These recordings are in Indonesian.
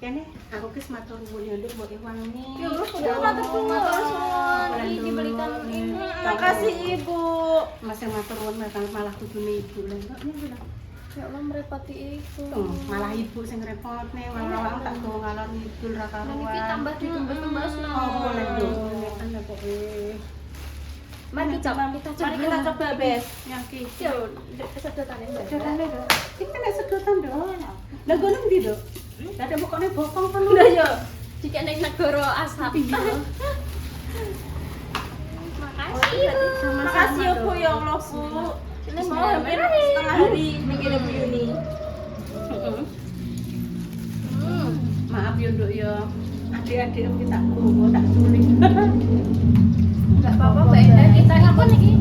Kene aku wis matur nuwun ya Nduk mbok wangi. Ya matur nuwun. Ini dibelikan ini. Makasih Ibu. Mas matur nuwun malah kudune ibu lho Nduk niku lho. Ya Allah merepoti ibu. Malah ibu sing repotne, malah awak tak go ngalor ngidul ra karuan. Niki tambah ditembus-tembusno. Oh, lek Nduk ngeten lho pokoke. Mari kita coba bes. Nyaki. Yo, sedotane Mbak. Sedotane Nduk. Iki nek sedotan Nduk. Lah ngono ndi Nduk? Lah ada pokoknya bokong kan Lah yo, jika ning negara asap. Makasih ya Bu ya Allah Bu. Ini mau hampir setengah hari bikin Bu Yuni. Maaf ya Nduk ya. Adik-adik kita gowo tak culik. Enggak apa-apa Mbak Endah, kita apa niki?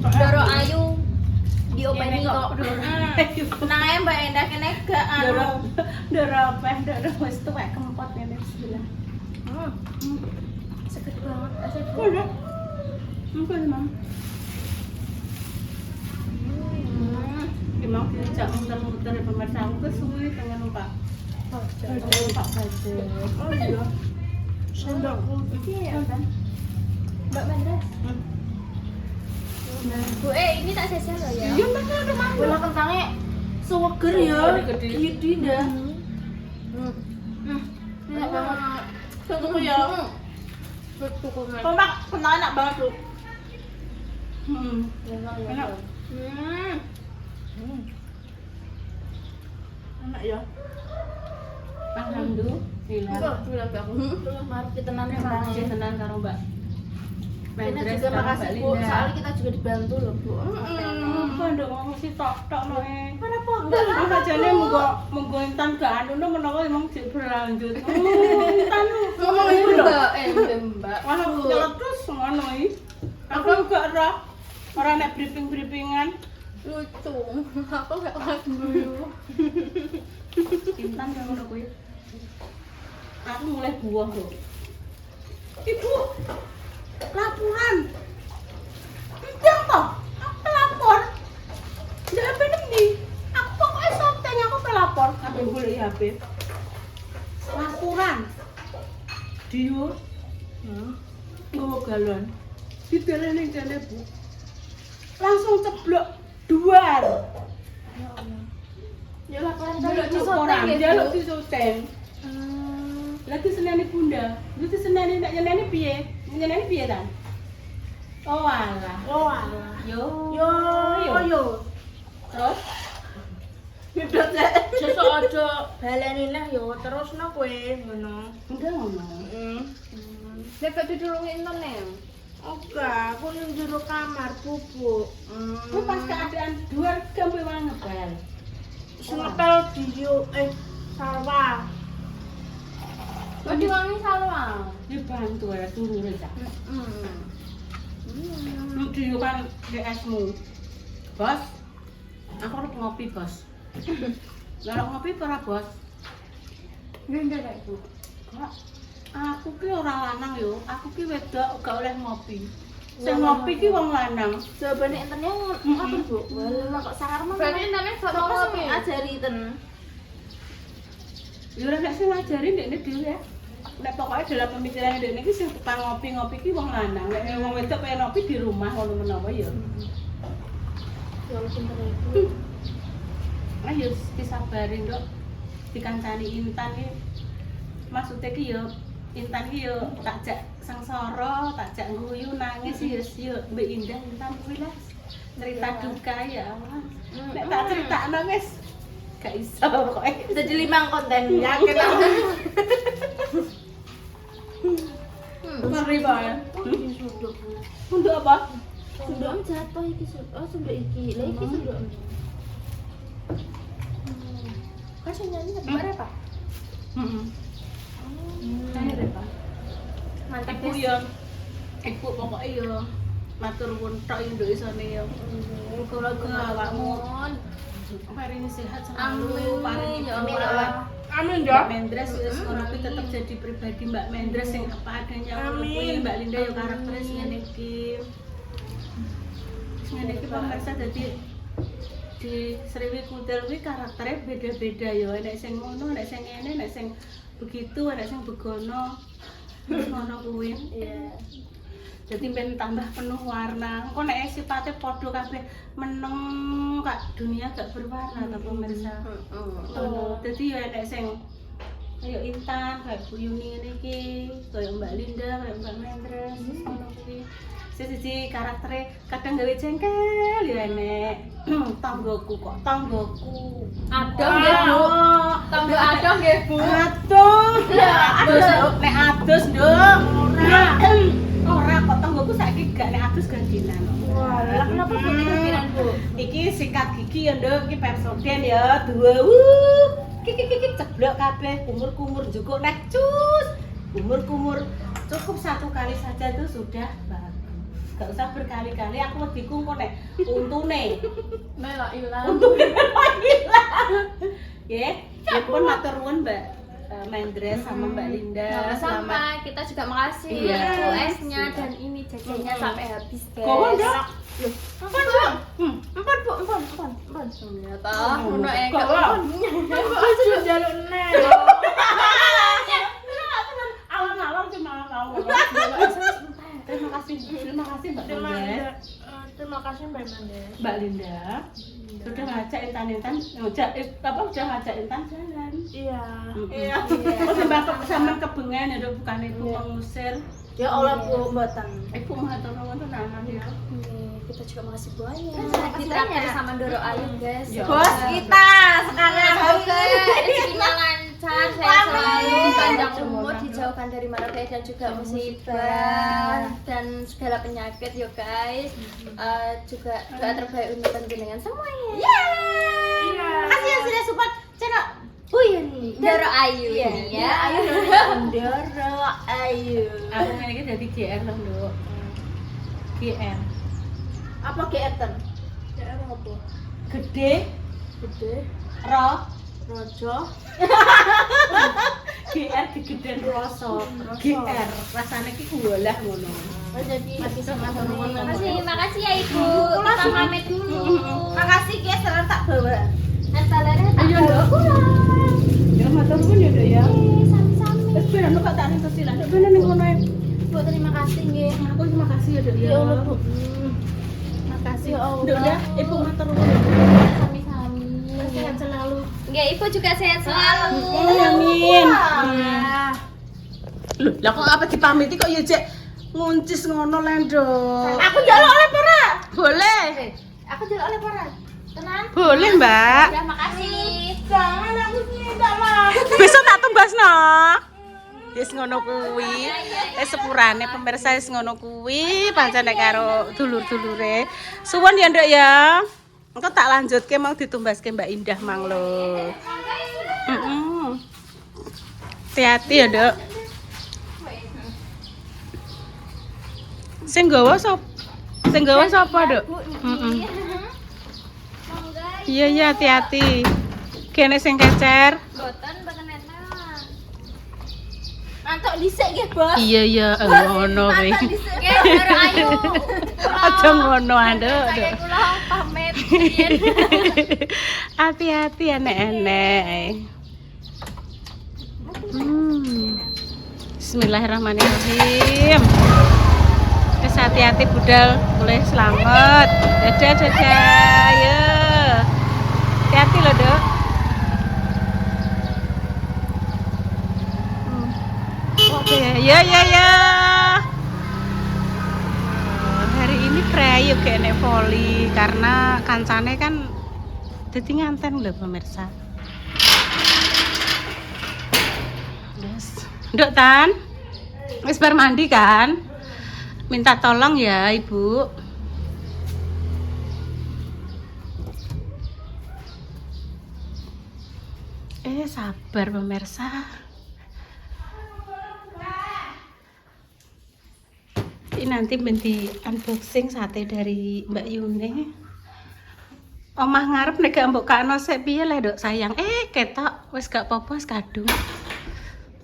Doro Ayu diopeni kok. Tenang aja Mbak Endah kene gak Ndoro wis tuwek kempot ngene sebelah. Seger banget asli. Udah. Mungkin Mam. Memang dijak muter-muter pemirsa aku suwi dengan Pak. Pak Baje. Oh iya. Sendokku iki ya kan. Mbak Mendres. Bu, ini tak sesel loh ya. Iya bener ada Mam. bola kentangnya seger ya. Gede dah. Enak banget. Tunggu ya. Kompak kentangnya enak banget tuh. Enak. Enak ya. Alhamdulillah. Bilang aku. Mari kita nanti Makasih tenan karo Mbak. Ini Mendres juga karo makasih Mbak Bu, Linda. soalnya kita juga dibantu loh Bu. Kok nduk ngomong si tok-tok no e. Kenapa? Enggak ajane menggo intan gak anu no menawa emang dik berlanjut. Intan Ngomong ibu Mbak, Mbak. wah nyeletus ngono iki. Aku juga ora nek briefing-briefingan. Lucu. Aku enggak kelas dulu. Intan yang ngono kuwi. Aku mulai buah lho. Ibu, laporan. Ndang toh? Aku lapor. Ndak HP ndi? Aku pokoknya softnya aku pelapor. Aku golek HP. Laporan. Dio. Nggawa galon. Ditelene ning kene, Bu. Langsung ceblok duar. Ya Allah. Ya laporan Jaluk tadi disorang, ya, jaluk Bu. disoten. Lagi seneni bunda, lagi seneni nak nyeneni piye? Nyeneni piye ta? Oh alah. Oh alah. Yo. Yo. Terus Bidot lek. Sesuk aja baleni lah yo terusno kowe ngono. enggak ngono. Nek kok didulungi enten nih. Oga, aku ning jero kamar bubuk. Ku pas keadaan duar gampe wae ngebel. Ngepel video sarwa. Kok diwangi salwa. Dibantu ya turune ta. Video kan GS-mu. Bos. Aku arep ngopi, Bos. Lah ngopi para Bos. Nggih Kak Bu. Kak, aku ki ora lanang yo, aku ki wedok gak oleh ngopi. Sing ngopi ki wong lanang. Jawabane entennya ngoten, Bu. Walah kok sakar mah. Berarti entene gak mau Sopo ngopi. sing ngajari ten? Ya ora nek sing ngajari ndekne dhewe ya. Nek pokoke dalam pemikiran ndekne ki sing tukang ngopi-ngopi ki wong lanang. Nek wong wedok pengen ngopi di rumah ngono menawa ya. Ya wis pinter iku. Ayo disabari, Nduk. Dikancani Intan ki. Maksudnya ki yo Intan ki yo takjak sengsara, takjak guyu nangis yo Mbak Indah Intan kuwi lah. Cerita duka ya Allah. Nek tak critakno wis gak iso pokoke. Jadi 5 konten yakin aku. Ngeri banget. Sunduk. Untuk apa? Sunduk jatuh iki sunduk. Oh, sunduk iki. Lah iki sunduk. Kan sing nyanyi Mbak Repa. Akhirnya Pak. Mantap Ibu ya. Ibu pokoknya ya matur nuwun tok ya nduk isone ya. Muga-muga awakmu paringi sehat selalu, paringi ya amin doa. Amin Mbak Mendres wis ngono kuwi tetep jadi pribadi Mbak Mendres sing apa adanya ngono kuwi. Mbak Linda ya karaktere sing ngene iki. Ngene iki pemirsa dadi di Sriwi Kudel kuwi karakternya beda-beda ya. Nek sing ngono, nek sing ngene, nek sing begitu, nek sing begono. Ngono kuwi. Iya. Jadi ben tambah penuh warna. Engko nek sifatnya padha kabeh meneng kak dunia gak berwarna to pemirsa. Ngono. Dadi ya nek sing kayak Intan, kayak Bu Yuni ngene iki, kayak Mbak Linda, kayak Mbak Mendres, ngono kuwi. Siji karaktere kadang gawe jengkel ya nek tanggoku kok tanggoku. Adong nggih, Bu. Tanggo adong nggih, Bu. Aduh, adus nek adus, Nduk. Ora kok tanggoku saiki gak nek adus gandinan. Walah, kenapa putih kepikiran, Bu? Iki sikat gigi ya, Nduk, iki Pepsodent ya, dua. Kiki ceblok kabeh, kumur-kumur juga nek cus. Kumur-kumur cukup satu kali saja itu sudah bagus. Gak usah berkali-kali, aku lebih kok nek untune. Melok ilang. Untune hilang. Ya, pun matur nuwun Mbak Mendres sama Mbak Linda. Sama kita juga makasih Iya. US-nya dan ini jajannya sampai habis, guys. Kok enggak? Empon, Bu, empon. Ternyata ono Kok ora? Aja jaluk neh. Alon-alon cuma mau. Terima kasih Mbak Linda. Terima kasih Mbak Manda. Mbak Linda sudah ngajak Intan udah ngajak Intan jalan. Iya. Iya. Oh sembah sampean kebengen ya bukan ibu pengusir. Ya Allah Bu, mboten. Ibu matur nuwun tenanan ya. kita juga makasih banyak. Ditraktir sama Doro Ayu, guys. Ya. Bos kita sekarang Semoga rezekinya lancar, sehat selalu, panjang umur, dijauhkan dari mara bahaya dan juga musibah dan segala penyakit, yo guys. Juga doa terbaik untuk panjenengan semuanya. Makasih yang sudah support channel Buyuni Doro Ayu Iya, ini ya. Ayu Doro Ayu. Aku ini jadi GR loh, Nduk. GR. Apa GR? GR apa? Gede, Gede, roh, rojo, GR gegedan rasa. GR rasane ki golah ngono. oh jadi Makasih ya Ibu. Kita pamit dulu. makasih guys, sekarang tak bawa. Salarnya tak Ayo, Nduk. Ya matur nuwun ya, Nduk ya. sami-sami. Wis ben ono kok tak ning sosial. Nduk ben ning kono. Bu, terima kasih nggih. Aku terima kasih ya, Nduk ya. Ya Allah, Bu. Makasih. Ya Allah. Nduk ya, Ibu matur nuwun. Sami-sami. Sehat selalu. Nggih, Ibu juga sehat selalu. Amin. Wah. Loh, lah kok apa dipamiti kok ya, Cek? Nguncis ngono lho, Nduk. Aku jaluk oleh para. Boleh. Aku jaluk oleh para. Tenang. Boleh, Mbak. Ya, makasih. Jangan aku minta maaf. Besok tak tumbasno. Wis ngono kuwi. Sepurane pemirsa wis ngono kuwi pancen nek karo dulur-dulure. Suwun ya, Nduk ya. Engko tak lanjutke mau ditumbaske Mbak Indah mang lho. Heeh. Hati-hati ya, Nduk. Sing gawa sapa? Sing gawa sapa, Nduk? Heeh. Iya, iya, hati-hati. Kene sing kecer. Boten enak. Mantuk dhisik nggih, Bos. Iya, iya, ngono kuwi. Nggih, Doro Ayu. Aja ngono, Nduk. Saya kula pamit. Hati-hati enek-enek. Bismillahirrahmanirrahim. Wis hati-hati budal, boleh selamat. Dadah, ya. Hati-hati loh, Dok. Oke, ya. Hari ini prayu kayak nek voli karena kancane kan dadi nganten lho pemirsa. Yes. Nduk Tan. Wis bar mandi kan? Minta tolong ya, Ibu. Sabar pemirsa. Ini nanti menti unboxing sate dari Mbak Yune. Omah ngarep nek gak mbok kakno sik piye le, Dok sayang. Ketok wis gak apa-apa wis kadung.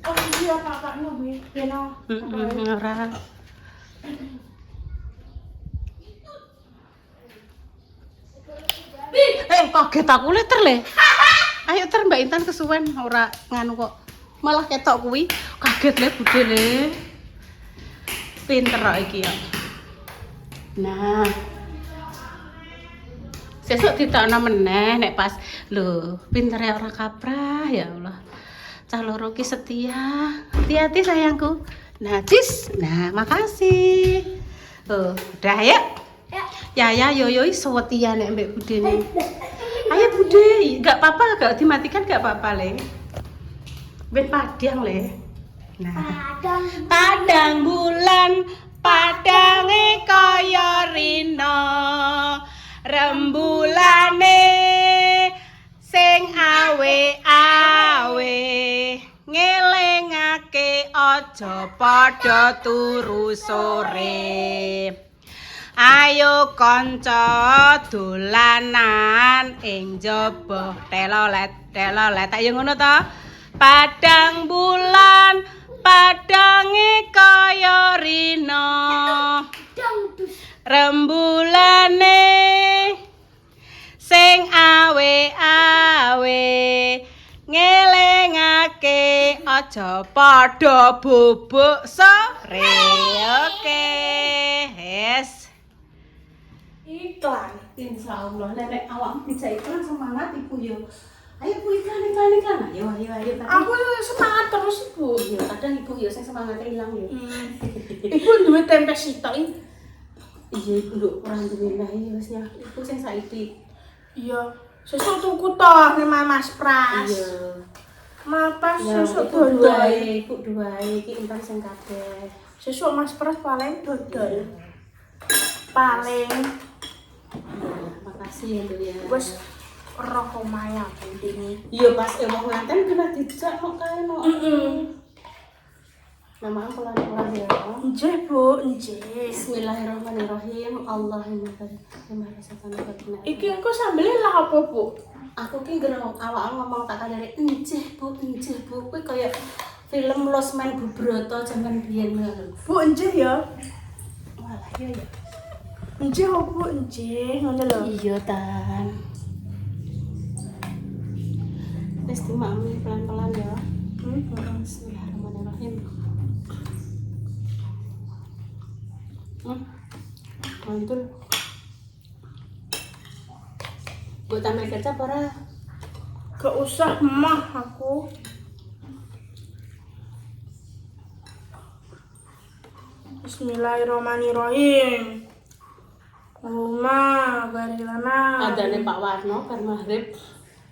Oh iya, kakaknya kuwi. Beno. Ora. kaget aku le ter le. Ayo ter Mbak Intan kesuwen ora nganu kok. Malah ketok kuwi. Kaget le budhe le. Pinter kok iki ya. Nah. Sesuk ditokno meneh nek pas lho, pintere ora kaprah ya Allah. Cah loro ki setia. Hati-hati sayangku. Nah, cis. Nah, makasih. Udah ya. Ya, yo setia nek mbek Bude nih. Ayo Bude, enggak apa-apa, enggak dimatikan enggak apa-apa le. Ben padang le. Nah, padang bulan padange kaya rina. Rembulane sing awe-awe ngelingake aja padha turu sore. Ayo kanca dolanan ing jaba telolet ayo ngono to. Padang bulan padange kaya rina. Rembulane sing awe-awe ngelingake aja padha bubuk sore. Oke, yes. Iklan. Insyaallah nek awakmu bisa iklan semangat ibu yo. Ayo Bu iklan. Ayo. Aku semangat terus Ibu. Yo kadang ibu yo sing semangatnya ilang yo. Ibu duwe tempe sitok iki. Iya ibu nduk kurang duwe nah iki wis ya. Ibu sing saiki. Iya, sesuk tuku toh nek Mas Pras. Iya. Mapas Ya, sesuk ibu dodol. ibu duwae iki entar sing kabeh. Sesuk Mas Pras paling dodol. Paling Makasih ya Bu ya. wis roh omahe aku ndene. Iya pas wong nganten kena dijak kok kae no. Nama pelan-pelan ya. Nggih, Bu, nggih. Bismillahirrahmanirrahim. Allahumma barik lima razaqana wa Iki engko sambele lah apa, Bu? Aku ki ngerong awak ngomong tak kadare njih Bu. Kuwi kaya film Losmen Bubroto zaman biyen ngono. Bu, nggih ya. Walah iya ya. Nggih, Bu, nggih, ngono lho. Iya tan. Wis dimami pelan-pelan ya. Bismillahirrahmanirrahim. Mantul. Buat tambah kecap ora? Gak usah mah aku. Bismillahirrahmanirrahim. Allahumma barik lana. Adane Pak Warno bar maghrib.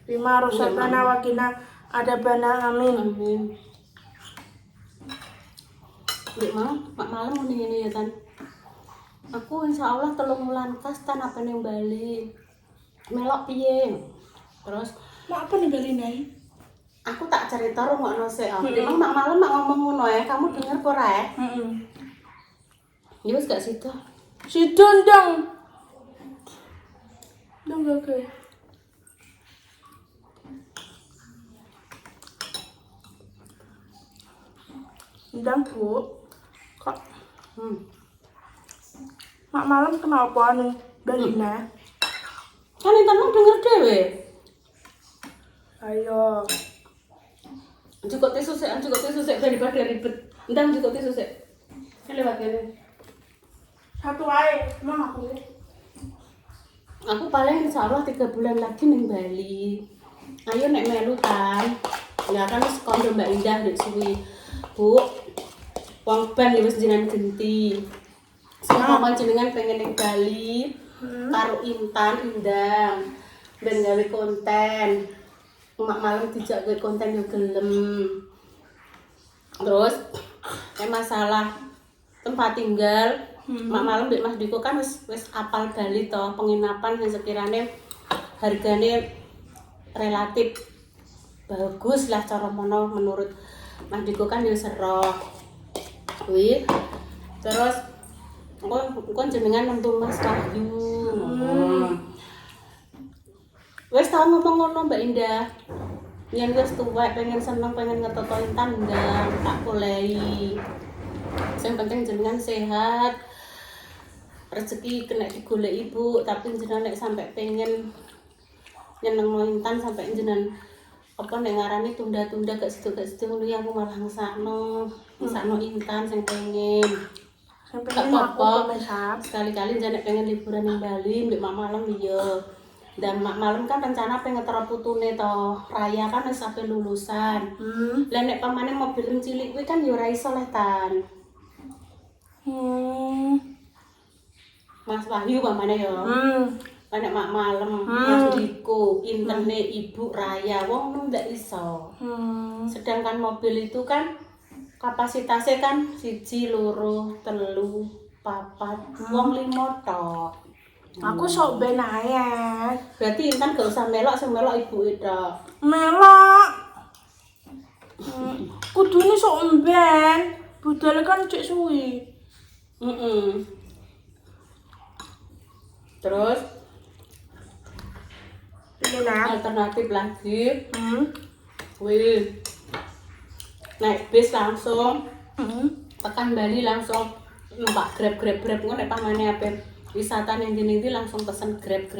Bima rusakana wakina adabana amin. Amin. Ndek mak malam muni ngene ya tan. Aku insyaallah 3 wulan kas tan apa ning Bali. Melok piye? Terus Mak apa nih Bali nai? aku tak cerita rungokno sik. Memang mak malam mak ngomong ngono ya. Kamu denger apa ora ya? Ya wis gak sida. Si dondong. Dong oke. Ndang Bu. Kok mak malam kenapa nih Bali nai? Kan Intan mau denger dhewe. Ayo. Cukup tisu sik daripada ribet. Ndang cukup tisu sik. Kene bagene. Satu aja, emang aku. Aku paling insyaallah 3 bulan lagi ning Bali. Ayo nek melu kan. Ya kan wis kondo Mbak Indah ndek suwi. Bu. Wong ban wis jenengan genti. Sama jenengan pengen ning Bali. Karo Intan Indang. Ben gawe konten. Mak malam dijak gawe konten yo gelem. Terus masalah tempat tinggal. Mak malam Mbak Mas Diko kan wis apal Bali toh, penginapan yang sekiranya harganya relatif bagus lah cara mono menurut Mas Diko kan yo seroh. Kuwi terus engko jenengan nentu Mas Wahyu. Wis tau ngomong ngono Mbak Indah. Yen wis tuwek pengen seneng pengen ngetoto Intan enggak tak bolehi. Yang penting jenengan sehat. Rezeki kena digolek ibu, tapi jenengan nek sampai pengen nyenengno Intan sampai jenengan apa nek ngarani tunda-tunda gak situ ngono ya aku malah ngesakno Intan sing pengen. Sampai Gak aku apa-apa. mesap. Sekali-kali nek pengen liburan ning Bali, mbek mak malam iya. Dan mak malam kan rencana pengen ngetero putune to. Raya kan wis sampe lulusan. Lah nek pamane mobil cilik kuwi kan ya ora iso leh Tan. Mas Wahyu pamane ya. Nek mak malam, Mas Diko, intene Ibu Raya, wong nu ndak iso. Sedangkan mobil itu kan kapasitasnya kan 1, 2, 3, 4, wong 5 tok. Aku sok ben ae. Berarti Intan gak usah melok, sing melok ibu tok. Melok. Kudune sok ben. Budal kan cek suwi. Terus Ini nah. alternatif lagi, wih, naik bis langsung, tekan Bali langsung numpak grab ngono nek pamane ape wisata ning ndi langsung pesen grab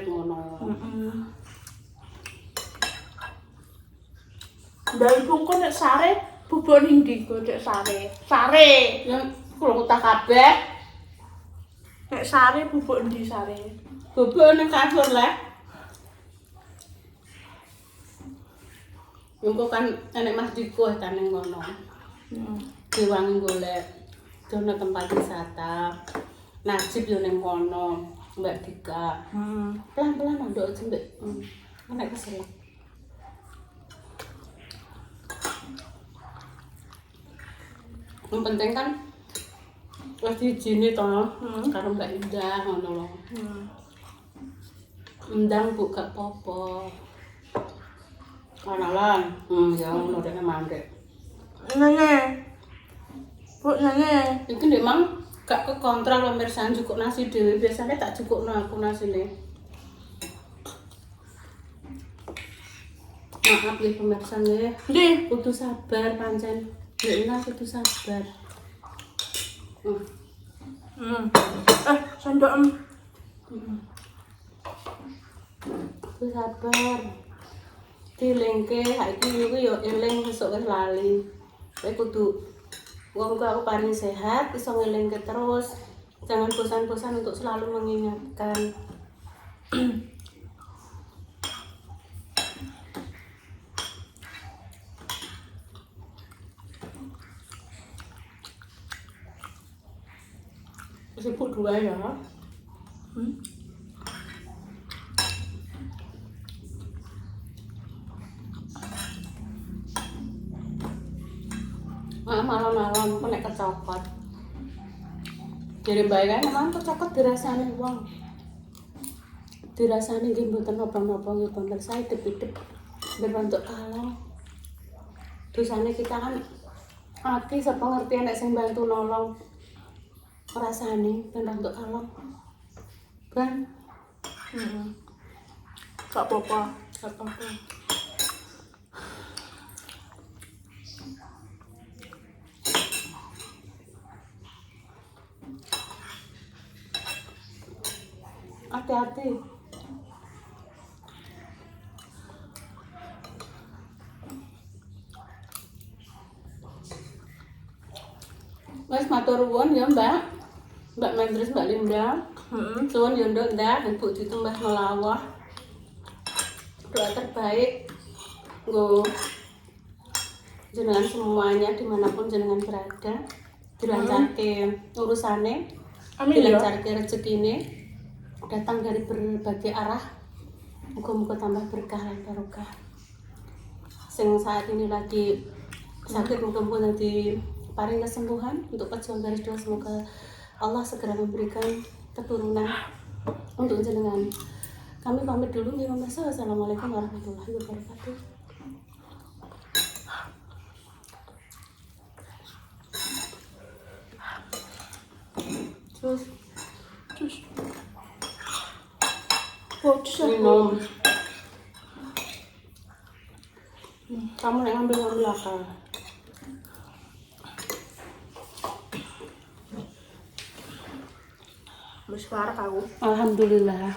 ngono. Ndak ibu kok nek sare bubon ning ndi kok cek sare. Sare. Yang kulo utak kabeh, Nek sare bubuk ndi sare? bubuk ning kasur lah. Engko kan enek Mas Diko ta ning kono. Diwangi golek dono tempat wisata. Najib yo ning kono, Mbak Dika. Pelan-pelan ndok jembek. Enek kesel. Yang penting kan wis diijini to karo Mbak Indah ngono lho. Ndang Bu gak apa-apa. Kanalan, ya ngono dene mandek. Nene. Bu nene. Iki ndek mang gak kekontrol pemirsa njukuk nasi dhewe, biasanya tak jukukno aku nasine. Maaf ya pemirsa nggih. Ndi? Kudu sabar pancen. Ndekna kudu sabar. Sendokem. Kudu sabar. Dilengke saiki kuwi yo eling besok wis lali. Kowe kudu wong aku paling sehat, iso ngelingke terus. Jangan bosan-bosan untuk selalu mengingatkan. Sibuk 2 ya. Malam-malam aku nek kecokot. Jadi bae kan memang kecokot dirasani wong. Dirasani nggih mboten napa-napa nggih pemirsa hidup-hidup berbentuk kalong. Dosane kita kan akeh sepengertian nek sing bantu nolong. Rasane bentuk kalong. Kan? Gak apa-apa. Gak apa-apa. Hati-hati. Wes matur nuwun ya Mbak. Mbak Mendres, Mbak Linda. Suwun ya nduk ndak Ibu ditembah melawah. Doa terbaik nggo jenengan semuanya dimanapun jenengan berada. Dilancarke urusane. Amin ya. Dilancarke rezekine. Datang dari berbagai arah. Muga-muga tambah berkah lan barokah. Sing saat ini lagi sakit muga-muga nanti paling kesembuhan untuk pejuang garis 2. Semoga Allah segera memberikan keturunan untuk jenengan. Kami pamit dulu nih pemirsa. Wassalamualaikum warahmatullahi wabarakatuh. Terus minum. Kamu yang ngambil akal. Wis parah aku. Alhamdulillah.